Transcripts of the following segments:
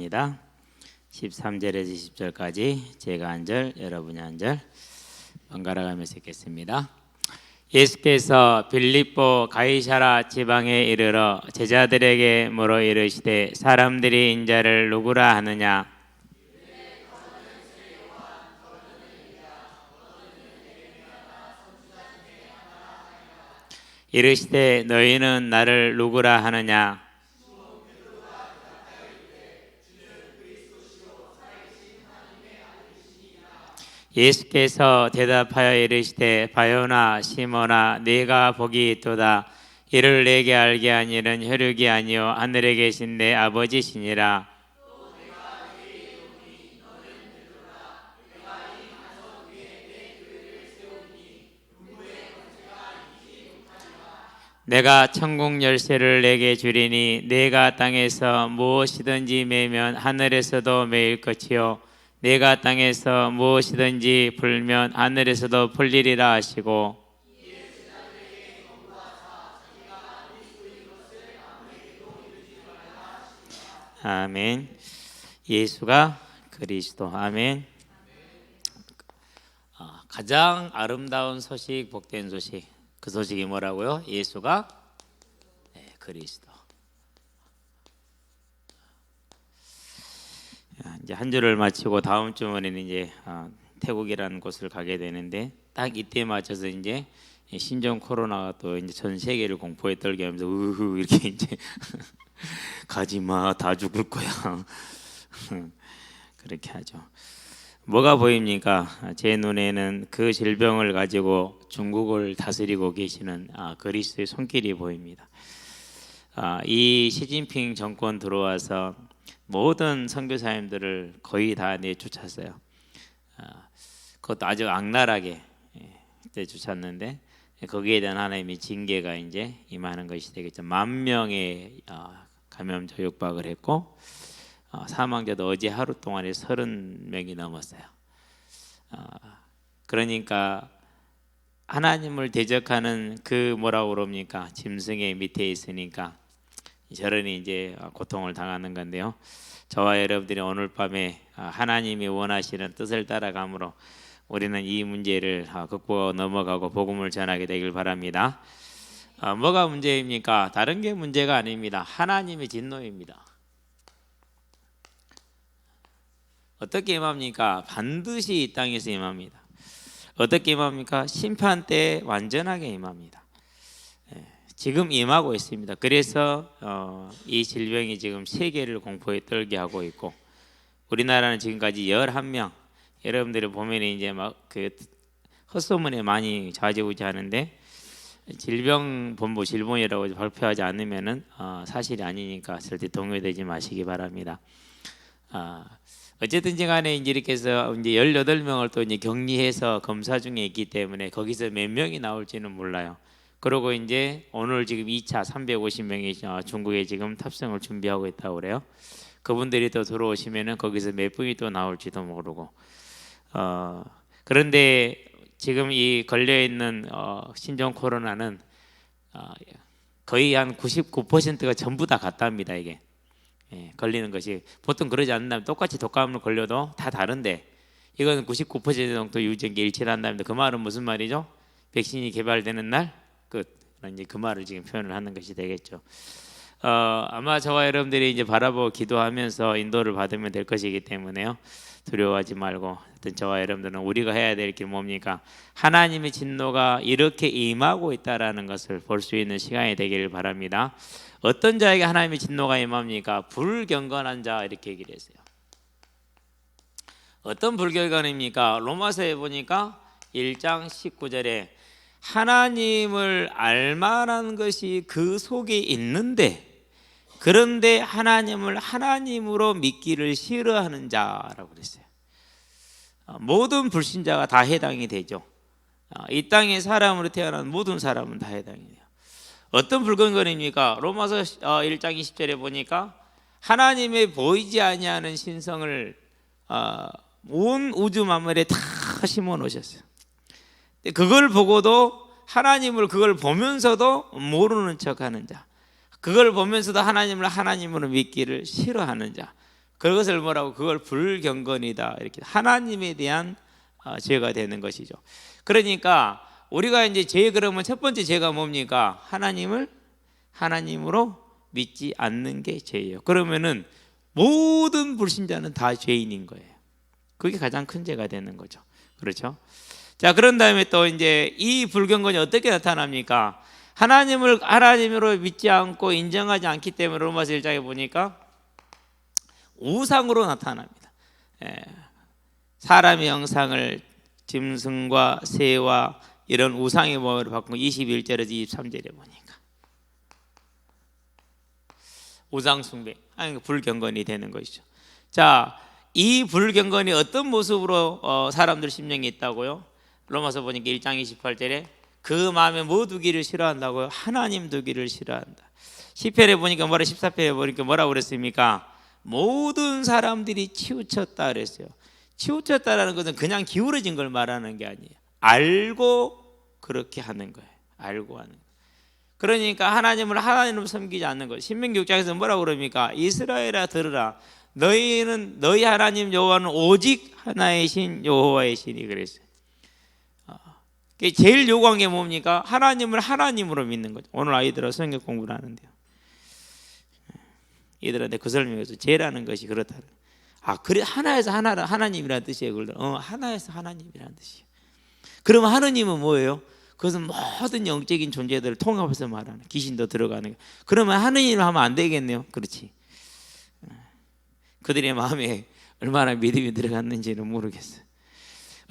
합니다. 13절에서 20절까지 제가 한 절, 여러분이 한 절 번갈아 가면서 읽겠습니다. 예수께서 빌립보 가이사라 지방에 이르러 제자들에게 물어 이르시되 사람들이 인자를 누구라 하느냐? 이르시되 너희는 나를 누구라 하느냐? 예수께서 대답하여 이르시되 바요나 시몬아 네가 복이 있도다. 이를 내게 알게 한 일은 혈육이 아니요 하늘에 계신 내 아버지시니라. 내가 천국 열쇠를 내게 주리니 네가 땅에서 무엇이든지 매면 하늘에서도 매일 것이요 내가 땅에서 무엇이든지 풀면 하늘에서도 풀리리라 하시고 아멘. 예수가 그리스도. 아멘. 가장 아름다운 소식, 복된 소식, 그 소식이 뭐라고요? 예수가 그리스도. 이제 한 주를 마치고 다음 주면에는 이제 태국이라는 곳을 가게 되는데 딱 이때 맞춰서 이제 신종 코로나가 또 이제 전 세계를 공포에 떨게 하면서 우후 이렇게 이제 가지 마, 다 죽을 거야. 그렇게 하죠. 뭐가 보입니까? 제 눈에는 그 질병을 가지고 중국을 다스리고 계시는 그리스도의 손길이 보입니다. 이 시진핑 정권 들어와서 모든 선교사님들을 거의 다 내쫓았어요. 그것도 아주 악랄하게 내쫓았는데 거기에 대한 하나님의 징계가 이제 임하는 것이 되겠죠. 10,000명의 감염자 육박을 했고 사망자도 어제 하루 동안에 30명이 넘었어요. 그러니까 하나님을 대적하는 그 뭐라고 그럽니까? 짐승의 밑에 있으니까 저런이 이제 고통을 당하는 건데요. 저와 여러분들이 오늘 밤에 하나님이 원하시는 뜻을 따라감으로 우리는 이 문제를 극복하고 넘어가고 복음을 전하게 되길 바랍니다. 뭐가 문제입니까? 다른 게 문제가 아닙니다. 하나님의 진노입니다. 어떻게 임합니까? 반드시 이 땅에서 임합니다. 어떻게 임합니까? 심판 때 완전하게 임합니다. 지금 임하고 있습니다. 그래서 이 질병이 지금 세계를 공포에 떨게 하고 있고 우리나라는 지금까지 11명 여러분들이 보면 이제 막 그 헛소문에 많이 좌지우지하는데 질병본부 질본이라고 발표하지 않으면은 사실이 아니니까 절대 동요되지 마시기 바랍니다. 어쨌든지 간에 이제 이렇게 해서 이제 18명을 또 이제 격리해서 검사 중에 있기 때문에 거기서 몇 명이 나올지는 몰라요. 그리고 이제 오늘 지금 2차 350명이 중국에 지금 탑승을 준비하고 있다고 그래요. 그분들이 또 들어오시면은 거기서 몇 분이 또 나올지도 모르고. 그런데 지금 이 걸려 있는 신종 코로나는 거의 한 99%가 전부 다 같답니다. 이게 걸리는 것이 보통 그러지 않는다면 똑같이 독감을 걸려도 다 다른데 이건 99% 정도 유전기 일치를 한다는데 그 말은 무슨 말이죠? 백신이 개발되는 날 끝. 이제 그 말을 지금 표현을 하는 것이 되겠죠. 아마 저와 여러분들이 이제 바라보고 기도하면서 인도를 받으면 될 것이기 때문에요. 두려워하지 말고 하여튼 저와 여러분들은 우리가 해야 될 게 뭡니까? 하나님의 진노가 이렇게 임하고 있다라는 것을 볼 수 있는 시간이 되기를 바랍니다. 어떤 자에게 하나님의 진노가 임합니까? 불경건한 자 이렇게 얘기를 했어요. 어떤 불경건입니까? 로마서에 보니까 1장 19절에 하나님을 알만한 것이 그 속에 있는데 그런데 하나님을 하나님으로 믿기를 싫어하는 자라고 그랬어요. 모든 불신자가 다 해당이 되죠. 이 땅에 사람으로 태어난 모든 사람은 다 해당이 돼요. 어떤 불경건입니까? 로마서 1장 20절에 보니까 하나님의 보이지 아니하는 신성을 온 우주 만물에 다 심어 놓으셨어요. 그걸 보고도 하나님을 그걸 보면서도 모르는 척하는 자, 그걸 보면서도 하나님을 하나님으로 믿기를 싫어하는 자, 그것을 뭐라고? 그걸 불경건이다. 이렇게 하나님에 대한 죄가 되는 것이죠. 그러니까 우리가 이제 죄, 그러면 첫 번째 죄가 뭡니까? 하나님을 하나님으로 믿지 않는 게 죄예요. 그러면은 모든 불신자는 다 죄인인 거예요. 그게 가장 큰 죄가 되는 거죠. 그렇죠? 자, 그런 다음에 또 이제 이 불경건이 어떻게 나타납니까? 하나님을 하나님으로 믿지 않고 인정하지 않기 때문에 로마서 1장에 보니까 우상으로 나타납니다. 사람의 형상을 짐승과 새와 이런 우상의 모양으로 바꾼 21절에서 23절에 보니까 우상 숭배, 불경건이 되는 것이죠. 자, 이 불경건이 어떤 모습으로 사람들 심령에 있다고요? 로마서 보니까 1장 28절에 그 마음에 뭐 두기를 싫어한다고요? 하나님 두기를 싫어한다. 시편에 보니까 14편에 보니까 뭐라고 그랬습니까? 모든 사람들이 치우쳤다 그랬어요. 치우쳤다라는 것은 그냥 기울어진 걸 말하는 게 아니에요. 알고 그렇게 하는 거예요. 알고 하는 거예요. 그러니까 하나님을 하나님으로 섬기지 않는 거예요. 신명기 6장에서 뭐라고 그럽니까? 이스라엘아 들으라. 너희는 너희 하나님 여호와는 오직 하나의 신 여호와의 신이 그랬어요. 제일 요구한 게 뭡니까? 하나님을 하나님으로 믿는 거죠. 오늘 아이들하고 성경 공부를 하는데요. 얘들한테 그 설명에서 죄라는 것이 그렇다. 그래 하나에서 하나님이라는 뜻이에요. 하나에서 하나님이라는 뜻이에요. 그러면 하느님은 뭐예요? 그것은 모든 영적인 존재들을 통합해서 말하는, 귀신도 들어가는 거예요. 그러면 하느님을 하면 안 되겠네요. 그렇지. 그들의 마음에 얼마나 믿음이 들어갔는지는 모르겠어요.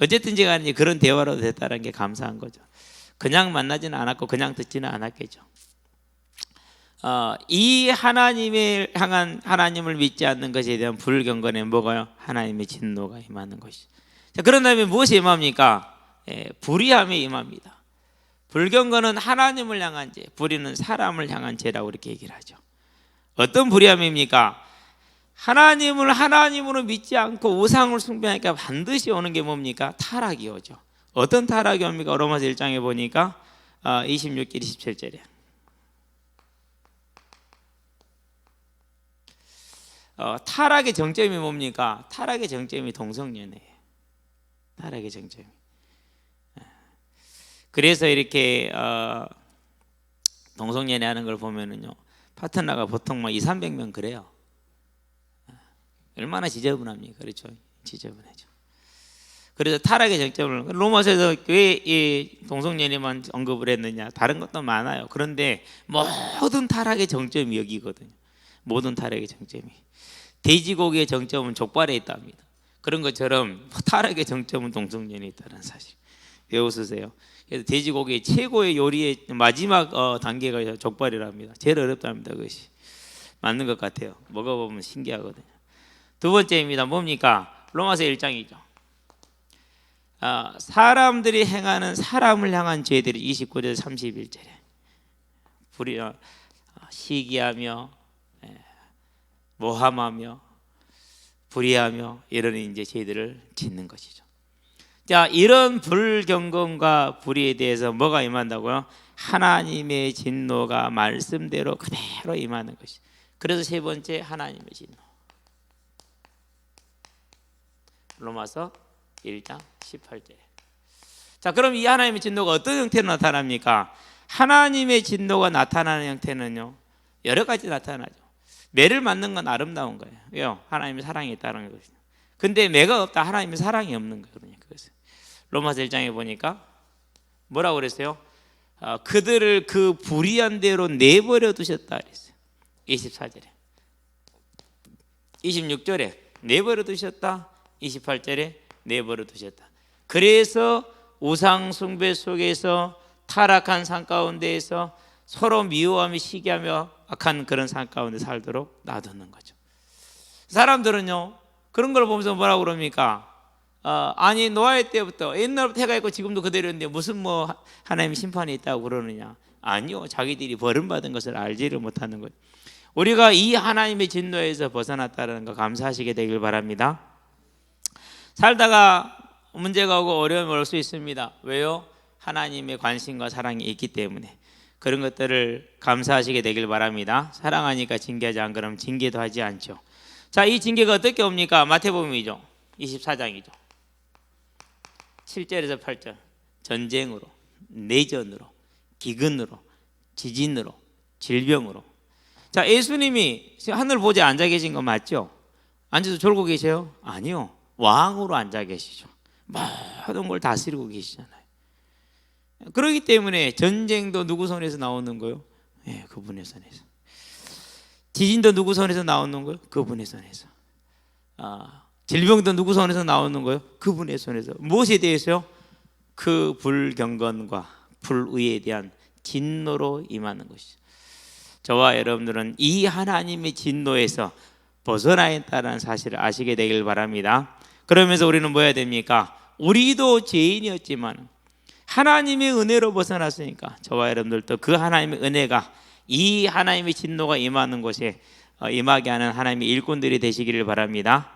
어쨌든지 간에 그런 대화라도 됐다는 게 감사한 거죠. 그냥 만나지는 않았고 그냥 듣지는 않았겠죠. 이 하나님을 향한, 하나님을 믿지 않는 것에 대한 불경건에 뭐가요? 하나님의 진노가 임하는 것이죠. 자, 그런 다음에 무엇이 임합니까? 불의함이 임합니다. 불경건은 하나님을 향한 죄, 불의는 사람을 향한 죄라고 이렇게 얘기를 하죠. 어떤 불의함입니까? 하나님을 하나님으로 믿지 않고 우상을 숭배하니까 반드시 오는 게 뭡니까? 타락이 오죠. 어떤 타락이 옵니까? 로마서 1장에 보니까 26절 27절에 타락의 정점이 뭡니까? 타락의 정점이 동성연애예요. 타락의 정점이. 그래서 이렇게 동성연애하는 걸 보면은요, 파트너가 보통 막 200~300명 그래요. 얼마나 지저분합니까? 그렇죠? 지저분하죠. 그래서 타락의 정점을, 로마서에서 왜 이 동성연애만 언급을 했느냐? 다른 것도 많아요. 그런데 모든 타락의 정점이 여기거든요. 모든 타락의 정점이. 돼지고기의 정점은 족발에 있답니다. 그런 것처럼 타락의 정점은 동성연애에 있다는 사실 외우세요. 그래서 돼지고기의 최고의 요리의 마지막 단계가 족발이랍니다. 제일 어렵답니다. 그것이 맞는 것 같아요. 먹어보면 신기하거든요. 두 번째입니다. 뭡니까? 로마서 1장이죠. 사람들이 행하는 사람을 향한 죄들이 29절에서 31절에 불의, 시기하며 모함하며 불의하며 이런 이제 죄들을 짓는 것이죠. 자, 이런 불경건과 불의에 대해서 뭐가 임한다고요? 하나님의 진노가 말씀대로 그대로 임하는 것이죠. 그래서 세 번째, 하나님의 진노. 로마서 1장 18절에. 자, 그럼 이 하나님의 진노가 어떤 형태로 나타납니까? 하나님의 진노가 나타나는 형태는요, 여러 가지 나타나죠. 매를 맞는 건 아름다운 거예요. 왜요? 하나님의 사랑이 있다는 것이죠. 근데 매가 없다, 하나님의 사랑이 없는 거예요. 그러니까 로마서 1장에 보니까 뭐라고 그랬어요? 그들을 그 불의한 대로 내버려 두셨다 그랬어요. 24절에. 26절에 내버려 두셨다. 28절에 내버려 두셨다. 그래서 우상 숭배 속에서 타락한 삶 가운데에서 서로 미워하며 시기하며 악한 그런 삶 가운데 살도록 놔두는 거죠. 사람들은요, 그런 걸 보면서 뭐라고 그럽니까? 아니 노아의 때부터 옛날부터 해가 있고 지금도 그대로인데 무슨 뭐 하나님의 심판이 있다고 그러느냐? 아니요, 자기들이 벌음받은 것을 알지를 못하는 거예요. 우리가 이 하나님의 진노에서 벗어났다는 거 감사하시게 되길 바랍니다. 살다가 문제가 오고 어려움이 올 수 있습니다. 왜요? 하나님의 관심과 사랑이 있기 때문에. 그런 것들을 감사하시게 되길 바랍니다. 사랑하니까 징계하지 않으면 징계도 하지 않죠. 자, 이 징계가 어떻게 옵니까? 마태복음이죠. 24장이죠. 7절에서 8절. 전쟁으로, 내전으로, 기근으로, 지진으로, 질병으로. 자, 예수님이 하늘 보좌에 앉아 계신 거 맞죠? 앉아서 졸고 계세요? 아니요. 왕으로 앉아 계시죠. 모든 걸 다스리고 계시잖아요. 그렇기 때문에 전쟁도 누구 손에서 나오는 거요? 예, 그분의 손에서. 지진도 누구 손에서 나오는 거요? 그분의 손에서. 질병도 누구 손에서 나오는 거요? 그분의 손에서. 무엇에 대해서요? 그 불경건과 불의에 대한 진노로 임하는 것이죠. 저와 여러분들은 이 하나님의 진노에서 벗어나야 했다는 사실을 아시게 되길 바랍니다. 그러면서 우리는 뭐 해야 됩니까? 우리도 죄인이었지만 하나님의 은혜로 벗어났으니까 저와 여러분들도 그 하나님의 은혜가 이 하나님의 진노가 임하는 곳에 임하게 하는 하나님의 일꾼들이 되시기를 바랍니다.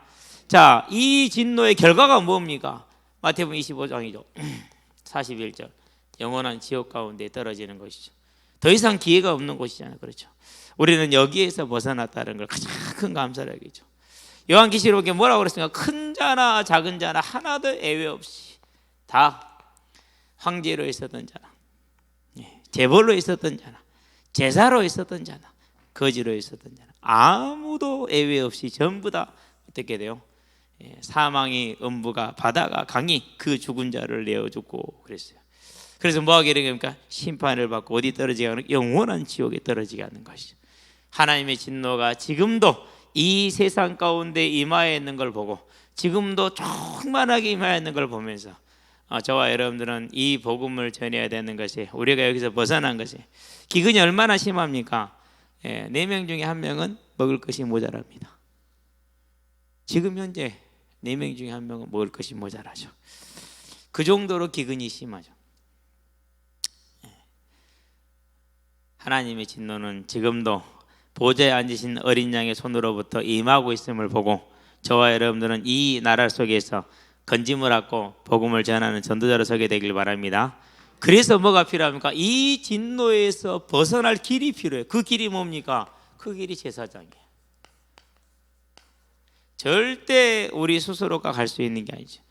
자, 이 진노의 결과가 뭡니까? 마태복음 25장이죠. 41절. 영원한 지옥 가운데 떨어지는 것이죠. 더 이상 기회가 없는 곳이잖아요. 그렇죠? 우리는 여기에서 벗어났다는 걸 가장 큰 감사를 하겠죠. 요한계시록에 뭐라고 그랬습니까? 큰 자나 작은 자나 하나도 예외 없이 다 황제로 있었던 자나, 재벌로 있었던 자나, 제사로 있었던 자나, 거지로 있었던 자나, 아무도 예외 없이 전부 다 어떻게 돼요? 사망이, 음부가, 바다가, 강이 그 죽은 자를 내어 죽고 그랬어요. 그래서 뭐 하게 됩니까? 심판을 받고 어디 떨어지게 하는? 영원한 지옥에 떨어지게 하는 것이죠. 하나님의 진노가 지금도 이 세상 가운데 임하여 있는 걸 보고 지금도 충만하게 임하여 있는 걸 보면서 저와 여러분들은 이 복음을 전해야 되는 것이, 우리가 여기서 벗어난 것이, 기근이 얼마나 심합니까? 4명 중에 1명은 먹을 것이 모자랍니다. 지금 현재 4명 중에 1명은 먹을 것이 모자라죠. 그 정도로 기근이 심하죠. 하나님의 진노는 지금도 보좌에 앉으신 어린 양의 손으로부터 임하고 있음을 보고 저와 여러분들은 이 나라 속에서 건짐을 얻고 복음을 전하는 전도자로 서게 되길 바랍니다. 그래서 뭐가 필요합니까? 이 진노에서 벗어날 길이 필요해요. 그 길이 뭡니까? 그 길이 제사장이에요. 절대 우리 스스로가 갈 수 있는 게 아니죠.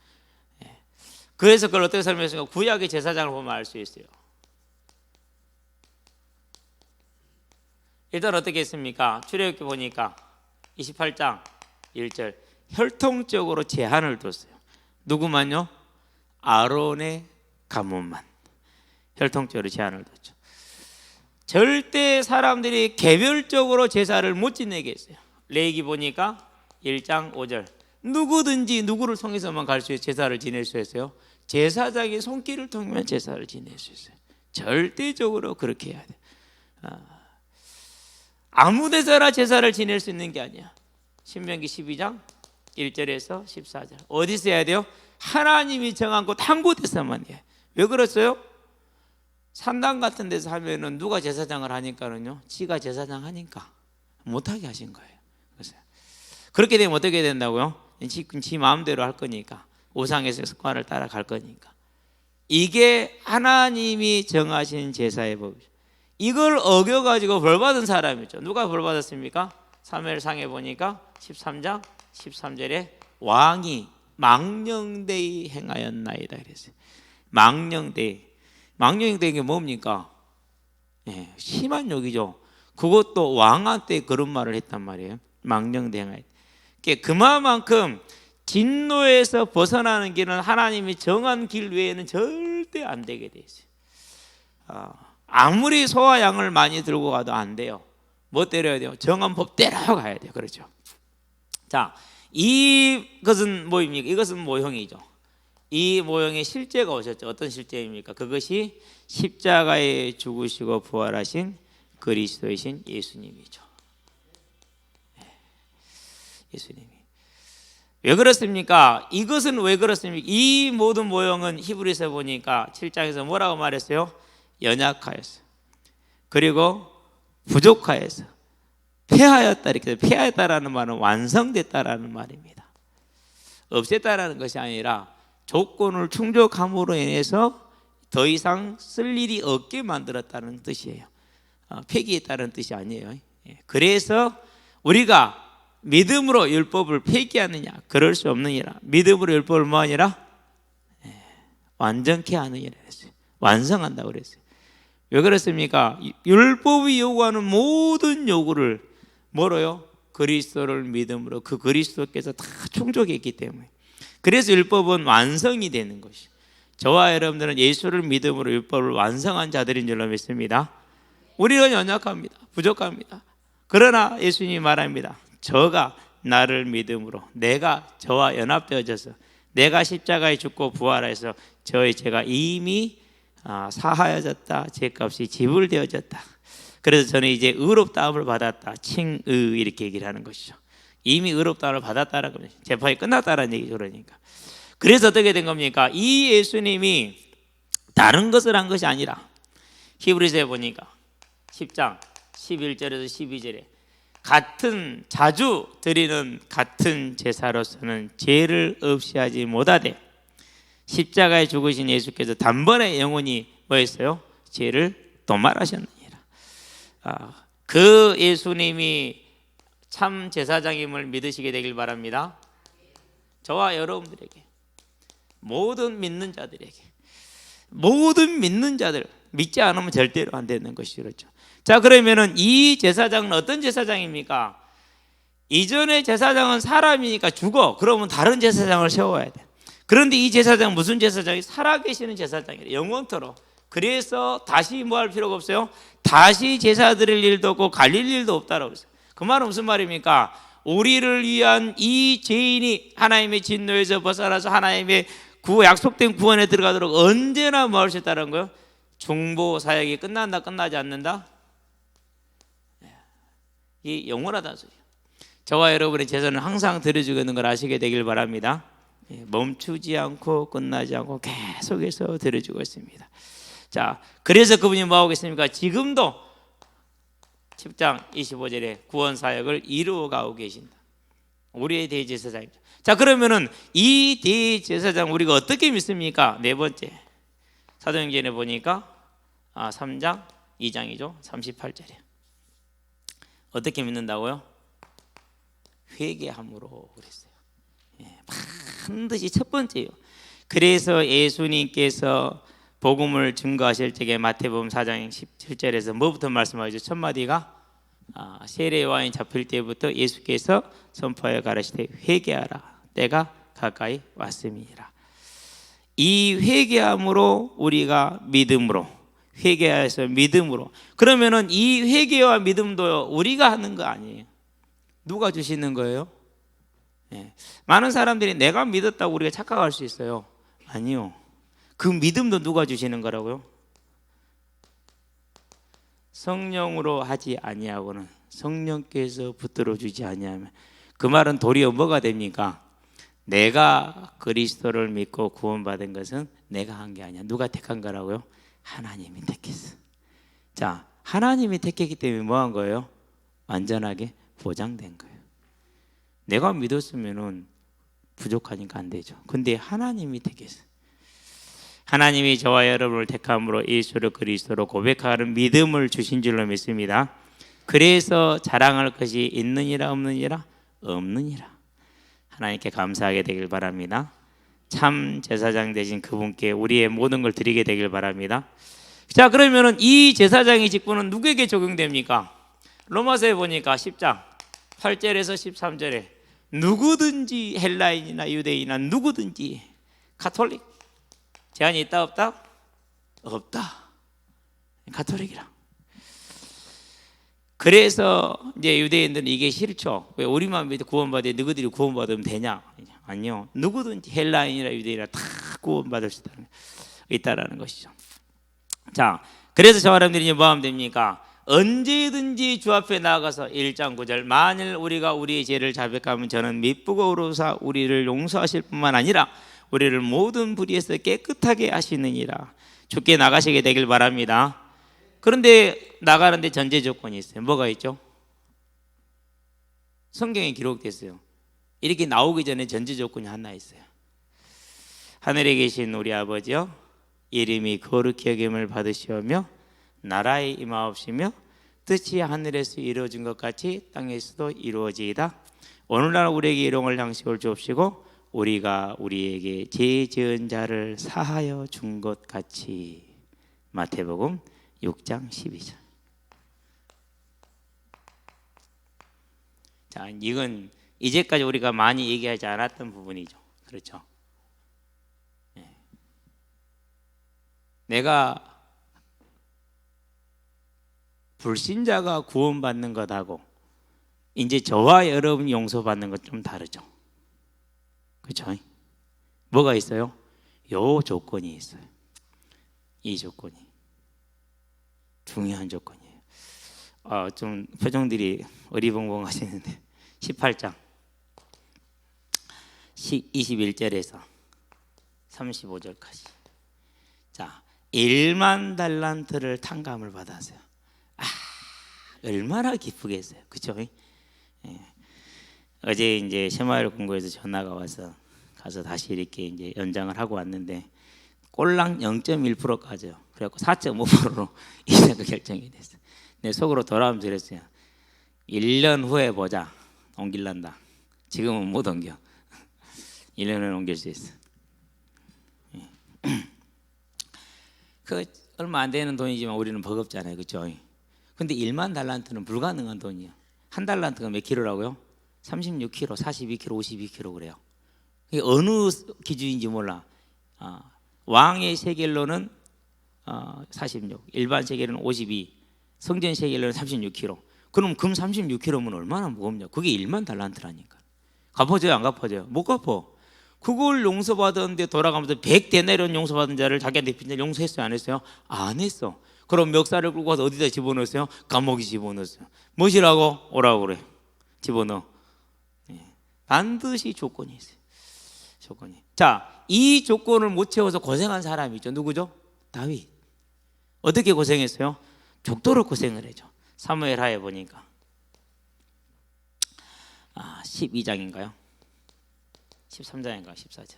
그래서 그걸 어떻게 설명했습니까? 구약의 제사장을 보면 알 수 있어요. 일단 어떻게 했습니까? 출애굽기 보니까 28장 1절 혈통적으로 제한을 뒀어요. 누구만요? 아론의 가문만 혈통적으로 제한을 뒀죠. 절대 사람들이 개별적으로 제사를 못 지내게 했어요. 레위기 보니까 1장 5절 누구든지 누구를 통해서만 갈 수 있어요. 제사를 지낼 수 있어요. 제사장의 손길을 통해만 제사를 지낼 수 있어요. 절대적으로 그렇게 해야 돼요. 아무 데서나 제사를 지낼 수 있는 게 아니야. 신명기 12장 1절에서 14절 어디서 해야 돼요? 하나님이 정한 곳 한 곳에서만 해요. 왜 그랬어요? 산당 같은 데서 하면은 누가 제사장을 하니까는요, 지가 제사장 하니까 못하게 하신 거예요. 그래서 그렇게 되면 어떻게 된다고요? 지 마음대로 할 거니까, 우상에서 습관을 따라갈 거니까. 이게 하나님이 정하신 제사의 법이죠. 이걸 어겨가지고 벌받은 사람이죠. 누가 벌받았습니까? 사무엘상에 보니까 13장 13절에 왕이 망령되이 행하였나이다 그랬어요. 망령되이. 망령되이 게 뭡니까? 심한 욕이죠. 그것도 왕한테 그런 말을 했단 말이에요. 망령되이 행하였다. 그만큼 진노에서 벗어나는 길은 하나님이 정한 길 외에는 절대 안 되게 돼 있어요. 아무리 소와 양을 많이 들고 가도 안 돼요. 뭐 때려야 돼요? 정한 법대로 가야 돼요. 그렇죠? 자, 이것은 뭐입니까? 이것은 모형이죠. 이 모형의 실제가 오셨죠. 어떤 실제입니까? 그것이 십자가에 죽으시고 부활하신 그리스도이신 예수님이죠. 예수님이. 왜 그렇습니까? 이것은 왜 그렇습니까? 이 모든 모형은 히브리서 보니까 7장에서 뭐라고 말했어요? 연약하였어. 그리고 부족하여서 폐하였다. 이렇게 폐하였다라는 말은 완성됐다라는 말입니다. 없앴다라는 것이 아니라 조건을 충족함으로 인해서 더 이상 쓸 일이 없게 만들었다는 뜻이에요. 폐기했다는 뜻이 아니에요. 그래서 우리가 믿음으로 율법을 폐기하느냐? 그럴 수 없느니라. 믿음으로 율법을 뭐하니라? 완전케 하느니라 했어요. 완성한다고 그랬어요. 왜 그랬습니까? 율법이 요구하는 모든 요구를 뭐로요? 그리스도를 믿음으로 그 그리스도께서 다 충족했기 때문에. 그래서 율법은 완성이 되는 것이죠. 저와 여러분들은 예수를 믿음으로 율법을 완성한 자들인 줄로 믿습니다. 우리는 연약합니다. 부족합니다. 그러나 예수님이 말합니다. 저가 나를 믿음으로 내가 저와 연합되어져서 내가 십자가에 죽고 부활해서 저의 죄가 이미 사하여졌다. 죄값이 지불되어졌다. 그래서 저는 이제 의롭다함을 받았다. 칭의 이렇게 얘기를 하는 것이죠. 이미 의롭다함을 받았다는 겁니다. 재판이 끝났다는 얘기죠. 그러니까 그래서 어떻게 된 겁니까? 이 예수님이 다른 것을 한 것이 아니라 히브리서에 보니까 10장 11절에서 12절에 같은 자주 드리는 같은 제사로서는 죄를 없이 하지 못하되 십자가에 죽으신 예수께서 단번에 영원히 뭐했어요? 죄를 도말하셨느니라. 그 예수님이 참 제사장임을 믿으시게 되길 바랍니다. 저와 여러분들에게 모든 믿는 자들에게 모든 믿는 자들 믿지 않으면 절대로 안 되는 것이 그렇죠. 자, 그러면은 이 제사장은 어떤 제사장입니까? 이전의 제사장은 사람이니까 죽어. 그러면 다른 제사장을 세워야 돼. 그런데 이 제사장 무슨 제사장이? 살아계시는 제사장이에요. 영원토록. 그래서 다시 뭐 할 필요가 없어요? 다시 제사 드릴 일도 없고 갈릴 일도 없다라고 그랬어요. 그 말은 무슨 말입니까? 우리를 위한 이 죄인이 하나님의 진노에서 벗어나서 하나님의 약속된 구원에 들어가도록 언제나 뭐 할 수 있다는 거예요? 중보 사역이 끝난다 끝나지 않는다? 이 영원하다는 소리예요. 저와 여러분의 제사는 항상 드려주고 있는 걸 아시게 되길 바랍니다. 멈추지 않고 끝나지 않고 계속해서 드려주고 있습니다. 자, 그래서 그분이 뭐하고 계십니까? 지금도 10장 25절에 구원 사역을 이루어가고 계신다. 우리의 대제사장입니다. 자, 그러면은 이 대제사장 우리가 어떻게 믿습니까? 네 번째 사도행전에 보니까 3장 2장이죠. 38절에 어떻게 믿는다고요? 회개함으로 그랬어요. 반드시 첫 번째요. 그래서 예수님께서 복음을 증거하실 적에 마태복음 4장 17절에서 뭐부터 말씀하시죠? 첫 마디가 세례 요한이 잡힐 때부터 예수께서 선포하여 가르치되 회개하라 때가 가까이 왔음이니라. 이 회개함으로 우리가 믿음으로 회개해서 믿음으로. 그러면은 이 회개와 믿음도 우리가 하는 거 아니에요. 누가 주시는 거예요? 많은 사람들이 내가 믿었다고 우리가 착각할 수 있어요. 아니요. 그 믿음도 누가 주시는 거라고요? 성령으로 하지 아니하고는 성령께서 붙들어 주지 아니하면 그 말은 도리어 뭐가 됩니까? 내가 그리스도를 믿고 구원받은 것은 내가 한 게 아니야. 누가 택한 거라고요? 하나님이 택했어. 자, 하나님이 택했기 때문에 뭐 한 거예요? 완전하게 보장된 거예요. 내가 믿었으면은 부족하니까 안 되죠. 근데 하나님이 택했어. 하나님이 저와 여러분을 택함으로 예수를 그리스도로 고백하는 믿음을 주신 줄로 믿습니다. 그래서 자랑할 것이 있느니라 없느니라? 없느니라. 하나님께 감사하게 되길 바랍니다. 참 제사장 되신 그분께 우리의 모든 걸 드리게 되길 바랍니다. 자, 그러면은 이 제사장의 직분은 누구에게 적용됩니까? 로마서에 보니까 10장 8절에서 13절에 누구든지 헬라인이나 유대인이나 누구든지 가톨릭 제한이 있다 없다? 없다. 가톨릭이라. 그래서 이제 유대인들은 이게 싫죠. 왜 우리만 믿어 구원받아 너희들이 구원받으면 되냐? 아니요. 누구든지 헬라인이나 유대인이나 다 구원받을 수 있다라는 것이죠. 자, 그래서 저와 여러분들이 뭐 하면 됩니까? 언제든지 주 앞에 나아가서 1장 9절 만일 우리가 우리의 죄를 자백하면 저는 미쁘고 의로사 우리를 용서하실 뿐만 아니라 우리를 모든 불의에서 깨끗하게 하시느니라. 주께 나가시게 되길 바랍니다. 그런데 나가는데 전제 조건이 있어요. 뭐가 있죠? 성경에 기록됐어요. 이렇게 나오기 전에 전제 조건이 하나 있어요. 하늘에 계신 우리 아버지여 이름이 거룩히 여김을 받으시오며 나라의 임하옵시며 뜻이 하늘에서 이루어진 것 같이 땅에서도 이루어지이다. 오늘날 우리에게 일용할 양식을 주옵시고 우리가 우리에게 죄 지은 자를 사하여 준 것 같이. 마태복음 6장 12절. 자, 이건 이제까지 우리가 많이 얘기하지 않았던 부분이죠. 그렇죠? 네. 내가 불신자가 구원받는 것하고 이제 저와 여러분이 용서받는 것 좀 다르죠. 그렇죠? 뭐가 있어요? 요 조건이 있어요. 이 조건이 중요한 조건이에요. 좀 표정들이 어리벙벙하시는데 18장 21절에서 35절까지. 자, 1만 달란트를 탕감을 받았어요. 얼마나 기쁘겠어요. 그렇죠? 예. 어제 이제 쉐마를 공부해서 전화가 와서 가서 다시 이렇게 이제 연장을 하고 왔는데 꼴랑 0.1%까지요. 그래갖고 4.5%로 이자가 결정이 됐어요. 내 속으로 돌아오면서 그랬어요. 1년 후에 보자. 옮길란다. 지금은 못 옮겨. 1년 후에 옮길 수 있어. 그 얼마 안 되는 돈이지만 우리는 버겁잖아요. 그렇죠? 근데 1만 달란트는 불가능한 돈이에요. 한 달란트가 몇 킬로라고요? 36kg, 42kg, 52kg 그래요. 이게 어느 기준인지 몰라. 왕의 세겔로는 46, 일반 세겔로는 52, 성전 세겔로는 36kg. 그럼 금 36kg면 얼마나 무겁냐? 그게 1만 달란트라니까. 갚아줘요, 안 갚아줘요? 못 갚아. 그걸 용서받았는데 돌아가면서 100데나리온 용서받은 자를 자기한테 빚진 자 용서했어요, 안 했어요? 안 했어. 그럼 멱살을 끌고 가서 어디다 집어넣었어요? 감옥에 집어넣었어요. 뭐시라고? 오라고 그래. 집어넣어. 반드시 조건이 있어요. 조건이. 자, 이 조건을 못 채워서 고생한 사람이 있죠. 누구죠? 다윗. 어떻게 고생했어요? 죽도록 고생을 했죠. 사무엘하에 보니까 12장인가요? 13장인가 14절.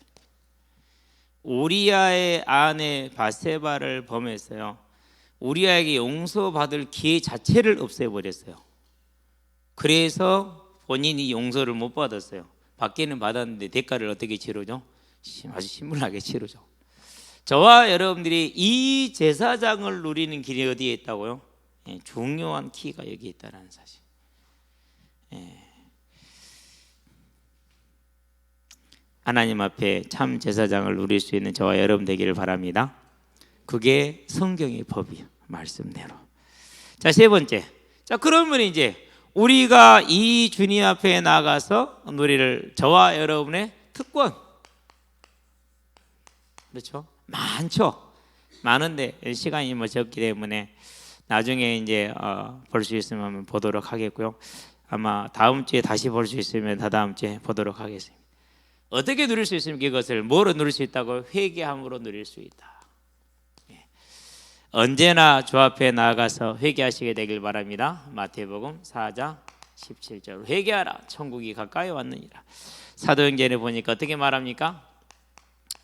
우리아의 아내 바세바를 범했어요. 우리아에게 용서받을 기회 자체를 없애버렸어요. 그래서 본인이 용서를 못 받았어요. 받기는 받았는데 대가를 어떻게 치르죠? 아주 신물나게 치르죠. 저와 여러분들이 이 제사장을 누리는 길이 어디에 있다고요? 중요한 키가 여기 있다는 사실. 하나님 앞에 참 제사장을 누릴 수 있는 저와 여러분 되기를 바랍니다. 그게 성경의 법이에요. 말씀대로. 자, 세 번째. 자, 그러면 이제 우리가 이 주님 앞에 나가서 누리를 저와 여러분의 특권. 그렇죠? 많죠. 많은데 시간이 적기 때문에 나중에 이제 볼 수 있으면 보도록 하겠고요. 아마 다음 주에 다시 볼 수 있으면 다다음 주에 보도록 하겠습니다. 어떻게 누릴 수 있습니까? 이것을 뭐로 누릴 수 있다고? 회개함으로 누릴 수 있다. 언제나 주 앞에 나아가서 회개하시게 되길 바랍니다. 마태복음 4장 17절. 회개하라, 천국이 가까이 왔느니라. 사도행전에 보니까 어떻게 말합니까?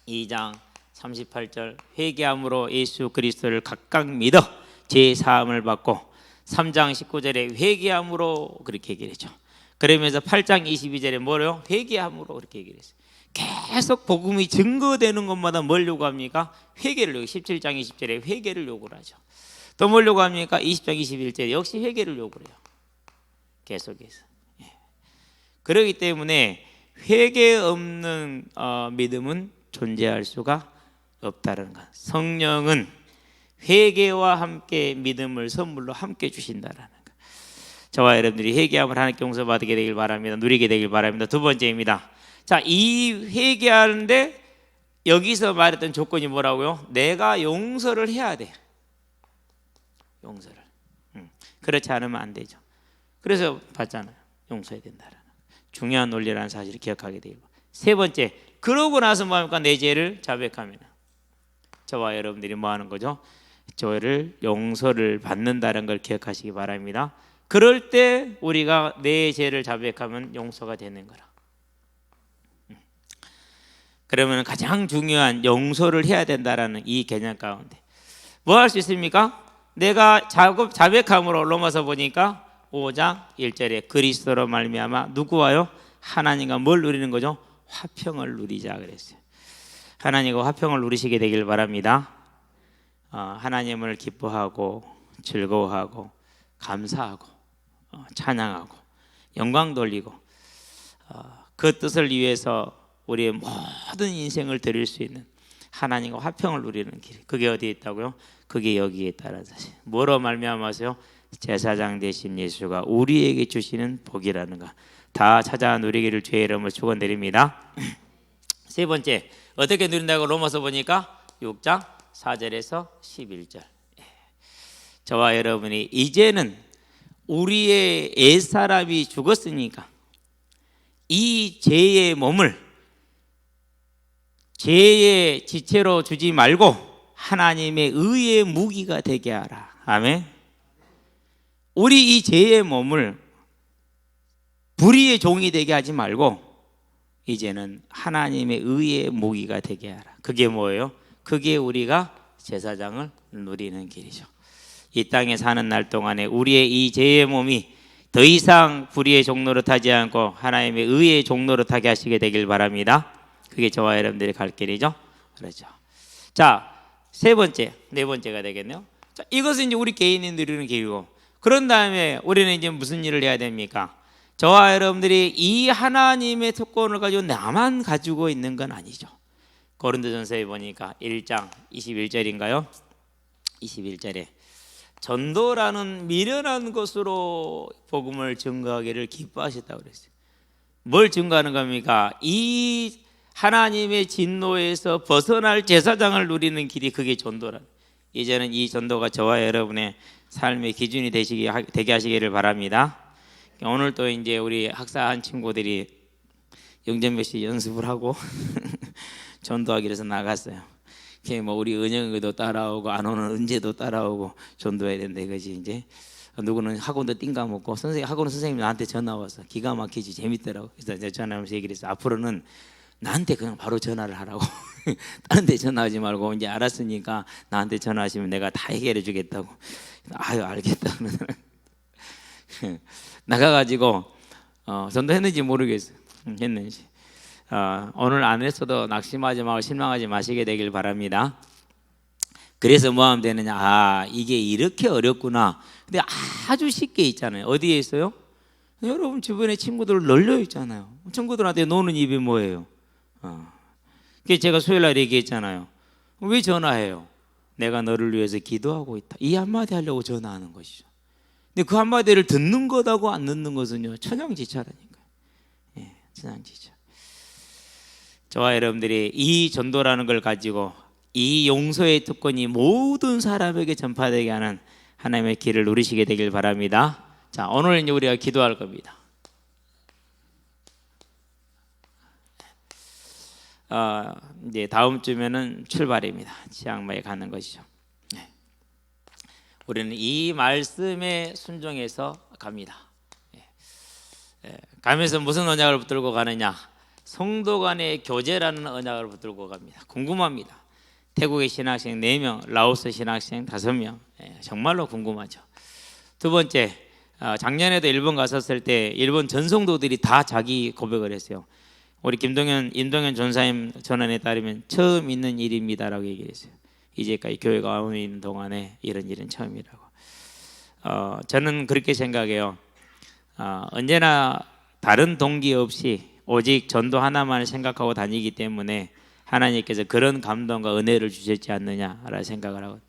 2장 38절. 회개함으로 예수 그리스도를 각각 믿어 죄 사함을 받고, 3장 19절에 회개함으로 그렇게 얘기를 했죠. 그러면서 8장 22절에 뭐래요? 회개함으로 그렇게 얘기를 했어요. 계속 복음이 증거되는 것마다 뭘 요구합니까? 회개를 요구. 17장 20절에 회개를 요구를 하죠. 또 뭘 요구합니까? 20장 21절에 역시 회개를 요구를 해요. 계속해서. 그렇기 때문에 회개 없는 믿음은 존재할 수가 없다는 것. 성령은 회개와 함께 믿음을 선물로 함께 주신다라는 것. 저와 여러분들이 회개함을 하나님께 용서받게 되길 바랍니다. 누리게 되길 바랍니다. 두 번째입니다. 자, 이 회개하는데 여기서 말했던 조건이 뭐라고요? 내가 용서를 해야 돼. 용서를. 그렇지 않으면 안 되죠. 그래서 봤잖아요. 용서해야 된다라는 중요한 논리라는 사실을 기억하게 되고. 세 번째, 그러고 나서 뭐합니까? 내 죄를 자백하면. 저와 여러분들이 뭐 하는 거죠? 저를 용서를 받는다는 걸 기억하시기 바랍니다. 그럴 때 우리가 내 죄를 자백하면 용서가 되는 거라. 그러면 가장 중요한 용서를 해야 된다라는 이 개념 가운데 뭐 할 수 있습니까? 내가 자백함으로 로마서 보니까 5장 1절에 그리스도로 말미암아 누구와요? 하나님과 뭘 누리는 거죠? 화평을 누리자 그랬어요. 하나님과 화평을 누리시게 되길 바랍니다. 하나님을 기뻐하고 즐거워하고 감사하고 찬양하고 영광 돌리고 그 뜻을 위해서 우리의 모든 인생을 드릴 수 있는 하나님과 화평을 누리는 길, 그게 어디에 있다고요? 그게 여기에 있다는 사실. 뭐로 말미암아서요? 제사장 되신 예수가 우리에게 주시는 복이라는 것 다 찾아 누리기를 주의 이름으로 축원드립니다. 세 번째, 어떻게 누린다고 로마서 보니까 6장 4절에서 11절. 저와 여러분이 이제는 우리의 옛사람이 죽었으니까 이 죄의 몸을 죄의 지체로 주지 말고 하나님의 의의 무기가 되게 하라. 아멘. 우리 이 죄의 몸을 불의의 종이 되게 하지 말고 이제는 하나님의 의의 무기가 되게 하라. 그게 뭐예요? 그게 우리가 제사장을 누리는 길이죠. 이 땅에 사는 날 동안에 우리의 이 죄의 몸이 더 이상 불의의 종로로 타지 않고 하나님의 의의 종로로 타게 하시게 되길 바랍니다. 그게 저와 여러분들의 갈 길이죠. 그렇죠. 자, 네 번째가 되겠네요. 자, 이것은 이제 우리 개인이 누리는 길이고, 그런 다음에 우리는 이제 무슨 일을 해야 됩니까? 저와 여러분들이 이 하나님의 특권을 가지고 나만 가지고 있는 건 아니죠. 고린도전서에 보니까 1장 21절인가요? 21절에 전도라는 미련한 것으로 복음을 증거하기를 기뻐하셨다고 그랬어요. 뭘 증거하는 겁니까? 이 하나님의 진노에서 벗어날 제사장을 누리는 길이 그게 전도라. 이제는 이 전도가 저와 여러분의 삶의 기준이 되게 하시기를 바랍니다. 오늘 또 이제 우리 학사한 친구들이 영전몇 연습을 하고 전도하기 위해서 나갔어요. 뭐 우리 은영이도 따라오고 안 오는 은재도 따라오고 전도해야 된다 이거지. 이제 누구는 학원도 띵가 먹고 학원 선생님이 나한테 전화 와서 기가 막히지 재밌더라고. 그래서 제가 전화하면서 얘기를 했어요. 앞으로는 나한테 그냥 바로 전화를 하라고. 다른 데 전화하지 말고 이제 알았으니까 나한테 전화하시면 내가 다 해결해 주겠다고. 아유 알겠다. 나가가지고 전도했는지 모르겠어요. 했는지. 오늘 안 했어도 낙심하지 말고 실망하지 마시게 되길 바랍니다. 그래서 뭐 하면 되느냐? 이게 이렇게 어렵구나. 근데 아주 쉽게 있잖아요. 어디에 있어요? 여러분 주변에 친구들 널려 있잖아요. 친구들한테 노는 입이 뭐예요? 그게 제가 수요일날 얘기했잖아요. 왜 전화해요? 내가 너를 위해서 기도하고 있다. 이 한마디 하려고 전화하는 것이죠. 근데 그 한마디를 듣는 것하고 안 듣는 것은요 천양지차라니까요. 천양지차. 저와 여러분들이 이 전도라는 걸 가지고 이 용서의 특권이 모든 사람에게 전파되게 하는 하나님의 길을 누리시게 되길 바랍니다. 자, 오늘 이제 우리가 기도할 겁니다. 이제 다음 주면은 출발입니다. 치앙마이에 가는 것이죠. 우리는 이 말씀에 순종해서 갑니다. 가면서 무슨 언약을 붙들고 가느냐? 성도 간의 교제라는 언약을 붙들고 갑니다. 궁금합니다. 태국의 신학생 4명, 라오스 신학생 5명. 정말로 궁금하죠. 두 번째, 작년에도 일본 갔었을 때 일본 전성도들이 다 자기 고백을 했어요. 우리 임동현 전사님 전언에 따르면 처음 있는 일입니다라고 얘기를 했어요. 이제까지 교회가 아무 있는 동안에 이런 일은 처음이라고. 저는 그렇게 생각해요. 언제나 다른 동기 없이 오직 전도 하나만을 생각하고 다니기 때문에 하나님께서 그런 감동과 은혜를 주셨지 않느냐라는 생각을 하고,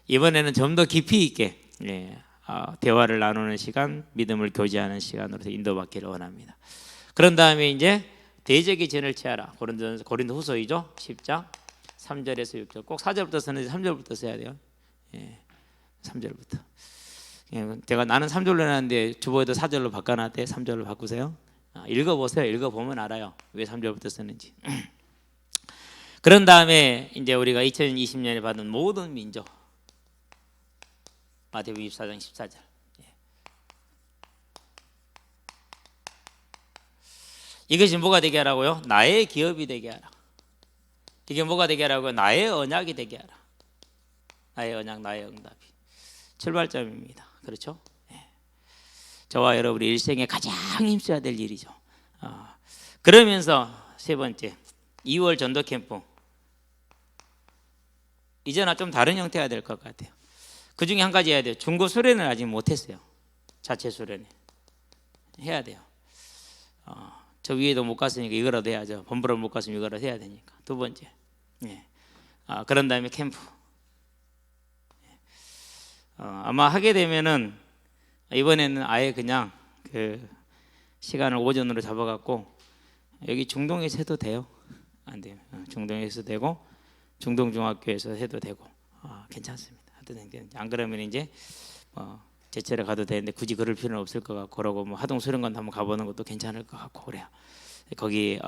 이번에는 좀 더 깊이 있게 대화를 나누는 시간, 믿음을 교제하는 시간으로 인도받기를 원합니다. 그런 다음에 이제 대적의 전을 취하라. 고린도후서이죠. 10장 3절에서 6절. 꼭 4절부터 쓰는데 3절부터 써야 돼요. 3절부터. 제가 나는 3절로 해놨는데 주보에도 4절로 바꿔놨대. 3절로 바꾸세요. 읽어보세요. 읽어보면 알아요. 왜 3절부터 쓰는지. 그런 다음에 이제 우리가 2020년에 받은 모든 민족, 마태복음 24장 14절. 이것이 뭐가 되게 하라고요? 나의 기업이 되게 하라. 이게 뭐가 되게 하라고요? 나의 언약이 되게 하라. 나의 언약, 나의 응답이. 출발점입니다. 그렇죠? 저와 여러분이 일생에 가장 힘써야 될 일이죠. 그러면서 세 번째 2월 전도 캠프, 이제는 좀 다른 형태가 될 것 같아요. 그 중에 한 가지 해야 돼요. 중고 수련을 아직 못했어요. 자체 수련을 해야 돼요. 저 위에도 못 갔으니까 이거라도 해야죠. 본부를 못 갔으면 이거라도 해야 되니까. 두 번째, 그런 다음에 캠프. 아마 하게 되면은 이번에는 아예 그냥 그 시간을 오전으로 잡아갖고 여기 중동에서 해도 돼요. 안 돼요. 중동에서 되고 중동중학교에서 해도 되고 괜찮습니다. 하여튼 안 그러면 이제 제철에 가도 되는데 굳이 그럴 필요는 없을 것 같고, 그러고 뭐 하동 수련관 한번 가보는 것도 괜찮을 것 같고 그래요. 거기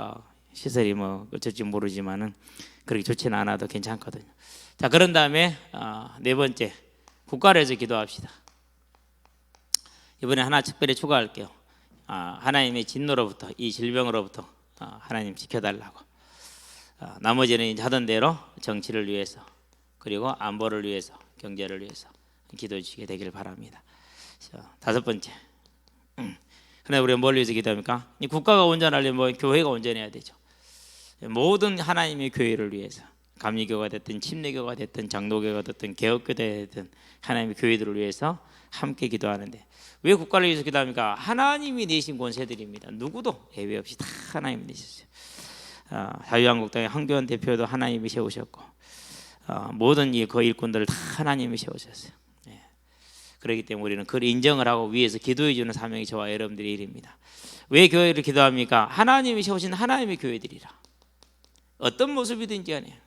시설이 뭐 어쩔지 모르지만은 그렇게 좋지는 않아도 괜찮거든요. 자, 그런 다음에 네 번째, 국가를 위해서 기도합시다. 이번에 하나 특별히 추가할게요. 하나님의 진노로부터, 이 질병으로부터 하나님 지켜달라고. 나머지는 이제 하던 대로 정치를 위해서, 그리고 안보를 위해서, 경제를 위해서 기도해 주시게 되기를 바랍니다. 자, 다섯 번째, 그러나 우리가 뭘 위해서 기도합니까? 이 국가가 온전하려면 뭐 교회가 온전해야 되죠. 모든 하나님의 교회를 위해서, 감리교가 됐든 침례교가 됐든 장로교가 됐든 개혁교가 됐든 하나님의 교회들을 위해서 함께 기도하는데, 왜 국가를 위해서 기도합니까? 하나님이 내신 권세들입니다. 누구도 예외 없이 다 하나님이 내셨어요. 자유한국당의 황교안 대표도 하나님이 세우셨고, 모든 그 일꾼들을 다 하나님이 세우셨어요. 그렇기 때문에 우리는 그걸 인정을 하고 위에서 기도해 주는 사명이 저와 여러분들의 일입니다. 왜 교회를 기도합니까? 하나님이 세우신 하나님의 교회들이라. 어떤 모습이든지 간에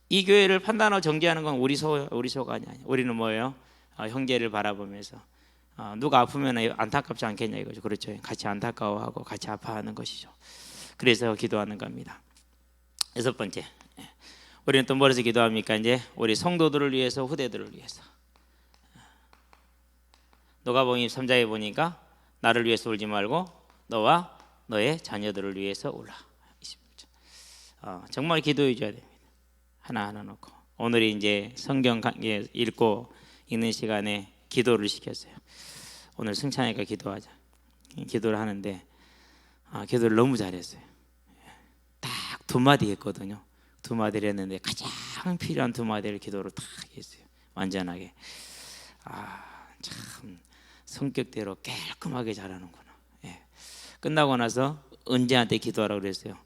이 교회를 판단하고 정죄하는 건 우리 소가 아니야. 우리는 뭐예요? 형제를 바라보면서 누가 아프면 안타깝지 않겠냐 이거죠. 그렇죠. 같이 안타까워하고 같이 아파하는 것이죠. 그래서 기도하는 겁니다. 여섯 번째, 우리는 또 뭐라서 기도합니까? 이제 우리 성도들을 위해서, 후대들을 위해서. 누가복음 3장에 보니까 나를 위해서 울지 말고 너와 너의 자녀들을 위해서 울라. 정말 기도해 줘야 됩니다. 하나하나 놓고. 오늘이 이제 성경 읽고 읽는 시간에 기도를 시켰어요. 오늘 승찬이가 기도하자. 기도를 하는데 기도를 너무 잘했어요. 딱 두 마디 했거든요. 두 마디를 했는데 가장 필요한 두 마디를 기도로 딱 했어요. 완전하게. 참 성격대로 깔끔하게 잘하는구나. 끝나고 나서 은재한테 기도하라고 그랬어요.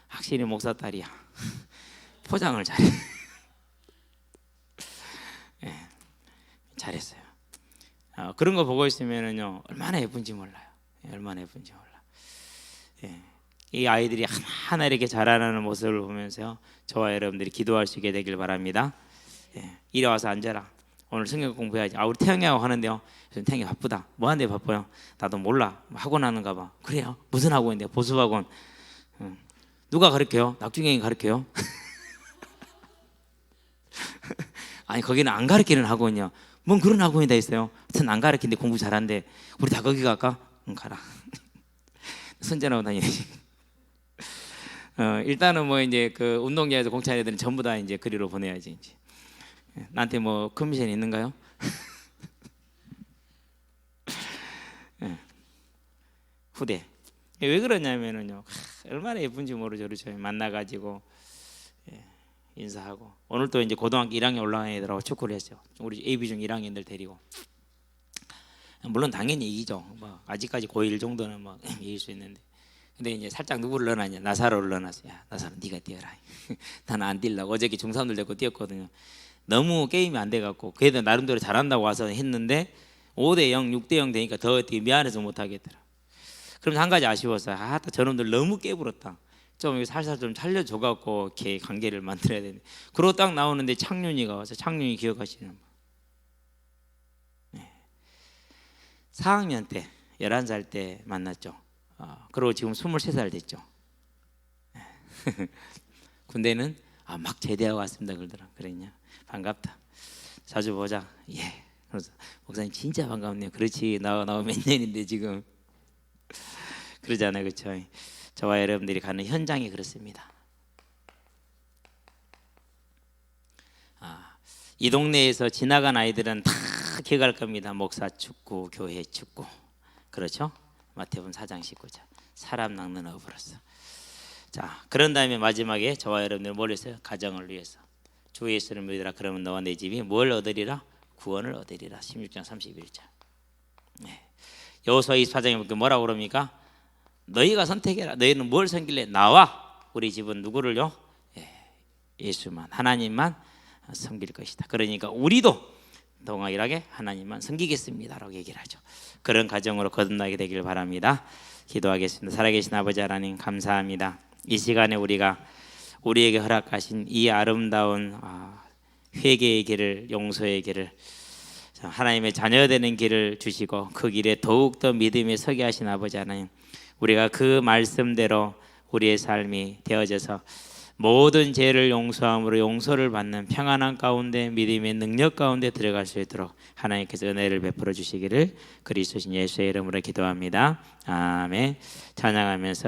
확실히 목사 딸이야. 포장을 잘해. 잘했어요. 그런 거 보고 있으면은요 얼마나 예쁜지 몰라요. 얼마나 예쁜지 몰라. 이 아이들이 하나하나 이렇게 자라나는 모습을 보면서요 저와 여러분들이 기도할 수 있게 되길 바랍니다. 이리 와서 앉아라. 오늘 성경 공부해야지. 우리 태영이하고 하는데요. 태영이 바쁘다. 뭐 하는데 바빠요? 나도 몰라. 학원 하는가 봐. 그래요? 무슨 학원인데요? 보수학원. 누가 가르쳐요? 낙중형이 가르쳐요? 아니 거기는 안 가르치는 학원이요. 뭔 그런 학원이 다 있어요. 하여튼 안 가르치는데 공부 잘한대. 우리 다 거기 갈까? 응, 가라. 손전하고 다니지. 일단은 뭐 이제 그 운동장에서 공차는 애들은 전부 다 이제 그리로 보내야지. 이제. 나한테 뭐 커미션 있는가요? 후대. 왜 그러냐면은요. 얼마나 예쁜지 모르죠. 그렇죠. 만나가지고 인사하고. 오늘 또 이제 고등학교 1학년 올라간 애들하고 축구를 했어요. 우리 AB 중 1학년들 데리고. 물론 당연히 이기죠. 뭐 아직까지 고1 정도는 뭐 이길 수 있는데. 근데 이제 살짝 누구를 넣어놨냐? 나사로를 넣어놨어요. 야, 나사로 네가 뛰어라. 나는 안 뛰려고. 어저께 중3들 데리고 뛰었거든요. 너무 게임이 안 돼갖고 걔들 나름대로 잘한다고 와서 했는데 5대0, 6대0 되니까 더 미안해서 못하겠더라. 그럼 한 가지 아쉬웠어요. 저놈들 너무 깨부렸다. 좀 살살 좀 살려줘갖고 이렇게 관계를 만들어야 되는데. 그러고 딱 나오는데 창윤이가 와서, 창윤이 기억하시는 분. 4학년 때 11살 때 만났죠. 그리고 지금 23살 됐죠. 군대는 막 제대하고 왔습니다. 그러더라. 그랬냐? 반갑다. 자주 보자. 예. 그래서 목사님 진짜 반갑네요. 그렇지. 나와 몇 년인데 지금 그러잖아요, 그렇죠? 저와 여러분들이 가는 현장이 그렇습니다. 이 동네에서 지나간 아이들은 다 기억할 겁니다. 목사 축구, 교회 축구, 그렇죠? 마태복음 4장 19절 사람 낚는 어부로서. 자, 그런 다음에 마지막에 저와 여러분들 뭘 했어요? 가정을 위해서 주 예수를 믿으라 그러면 너와 내 집이 뭘 얻으리라? 구원을 얻으리라. 16장 31절. 여호수아 24장에 보니까 뭐라고 그럽니까? 너희가 선택해라. 너희는 뭘 섬길래? 나와 우리 집은 누구를요? 예수만, 하나님만 섬길 것이다. 그러니까 우리도 동일하게 하나님만 섬기겠습니다라고 얘기를 하죠. 그런 가정으로 거듭나게 되길 바랍니다. 기도하겠습니다. 살아계신 아버지 하나님 감사합니다. 이 시간에 우리가 우리에게 허락하신 이 아름다운 회개의 길을, 용서의 길을, 하나님의 자녀되는 길을 주시고 그 길에 더욱더 믿음에 서게 하신 아버지 하나님, 우리가 그 말씀대로 우리의 삶이 되어져서 모든 죄를 용서함으로 용서를 받는 평안한 가운데 믿음의 능력 가운데 들어갈 수 있도록 하나님께서 은혜를 베풀어 주시기를 그리스도 예수의 이름으로 기도합니다. 아멘. 찬양하면서